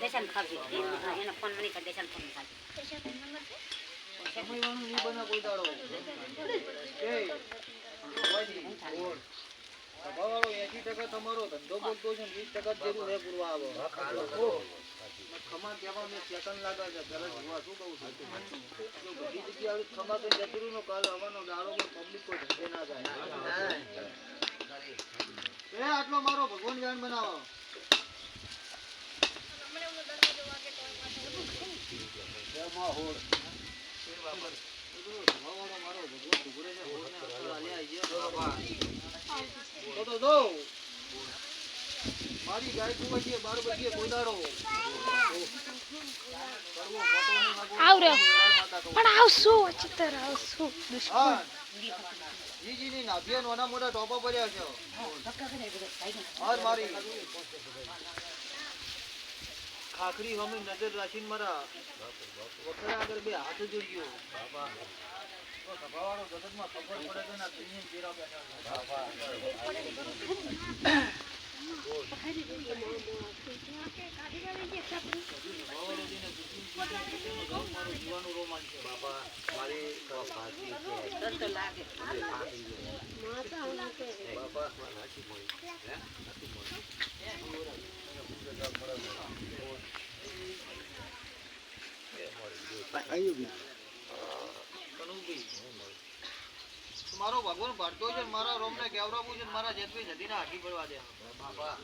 દેશાન ખાવી એનો ફોન મને કર દેશાન ફોન ખાવી સમયવાનું નહીં બના કોઈ દાડો એ સભાવાળો 80% તમારો ધંધો બોલતો છે 20% જરૂર હે પૂરવા આવો ખમા કેવા મે સેકન્ડ લાગે છે પેલા જોવા શું કહું છું જો બધી જગ્યાએ ખમા કે જતરું નો કાલ આવવાનો દાડો પર પબ્લિક કોઈ ધંધે ના જાય એ આટલો મારો ભગવાન વ્યાન બનાવો એમાં હોડ એ બાબર ભગવાન મારો ભગવાન ઉગરે ને હોડ ને આલે આઈ ગયો બાબા તો મારી ગાય કુવા છે 12 બજે ગોદાડો આવ રે પણ આવશું ચિત્તર આવશું હા જી ની નાભિયા નોના મોટા ટોપા પડ્યા છે હાર મારી ખાખરી હમે નજર રાખીને મારા વખરા આગળ બે હાથ જોડ્યો બાબા તો સભાવાળો જગતમાં ખબર પડે કે ના દુનિયા જેરા બેઠા બાબા જીવાનું રોમાંચ છે બાબા મારી ભાષી છે લાગે બાબા નાખી મળી હે નાખી મળી મારો ભગવાન ભરતો છે મારા રોમને કેવરાવું છે મારા જેતવી જતીને હાકી પડવા દે બાબા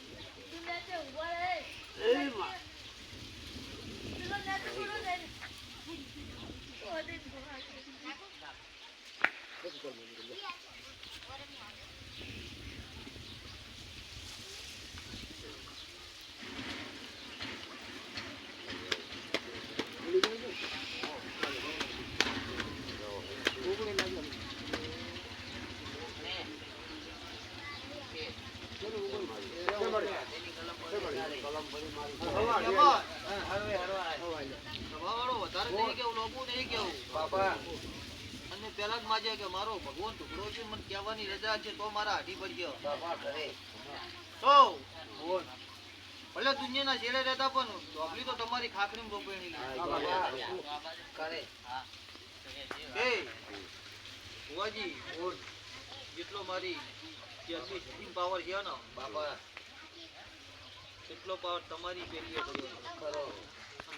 પેલા જ માજે કે મારો ભગવાન ટુકડો છે મને કહેવાની રજા છે તો મારા હાડી પડી ગયો તો ભલે દુનિયાના છેડે રહેતા પણ ઢોકલી તો તમારી ખાખરી રોપેણી કરે ભુવાજી જેટલો મારી પાવર છે ને બાપા એટલો પાવર તમારી પેલીએ કર્યો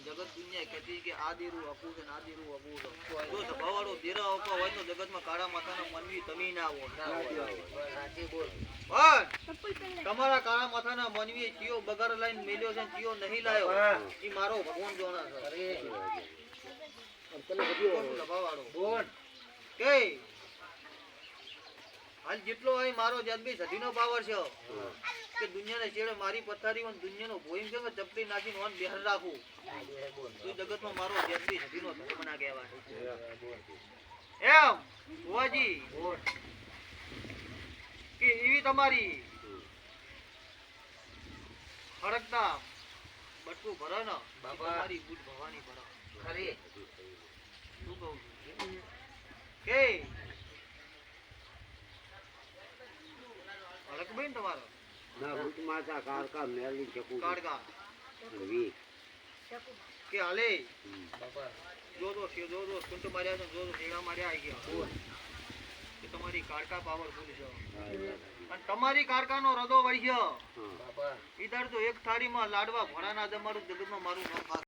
જગત દુનિયા કહેતી કે આ દેરું આપવું છે આ દેરું આપવું છે જો સભાવાળો દેરા આપવા હોય તો જગતમાં કાળા માથાના મનવી તમે ના આવો પણ તમારા કાળા માથાના મનવી ચિયો બગાર લાઈન મેલ્યો છે ચિયો નહીં લાયો એ મારો ભગવાન જોણા છે સભાવાળો બોલ કે હાલ જેટલો અહીં મારો જદબી સધીનો પાવર છે કે દુનિયાને છેડે મારી પથારી માં દુનિયાનો ભોઈમ છે ચપટી નાખીને ઓન બેહર રાખું તો જગતમાં મારો જદબી સધીનો ધર્મ ના કહેવાય એમ ભુવાજી કે એવી તમારી હડકતા બટકું ભરે ને તમારી બુટ ભવાની ભરે ખરી શું કહું છું કે હડક બેન તમારો ના બુટ માતા કારકા મેલી ચકુ કાડકા વી કે હાલે બાપા જો કુંટ માર્યા છે જો શેડા માર્યા આવી ગયા કે તમારી કાડકા પાવરફુલ છે અને તમારી કાડકાનો રદો વળ્યો બાપા ઈધર તો એક થાળીમાં લાડવા ભણાના તમારું જગતમાં મારું નામ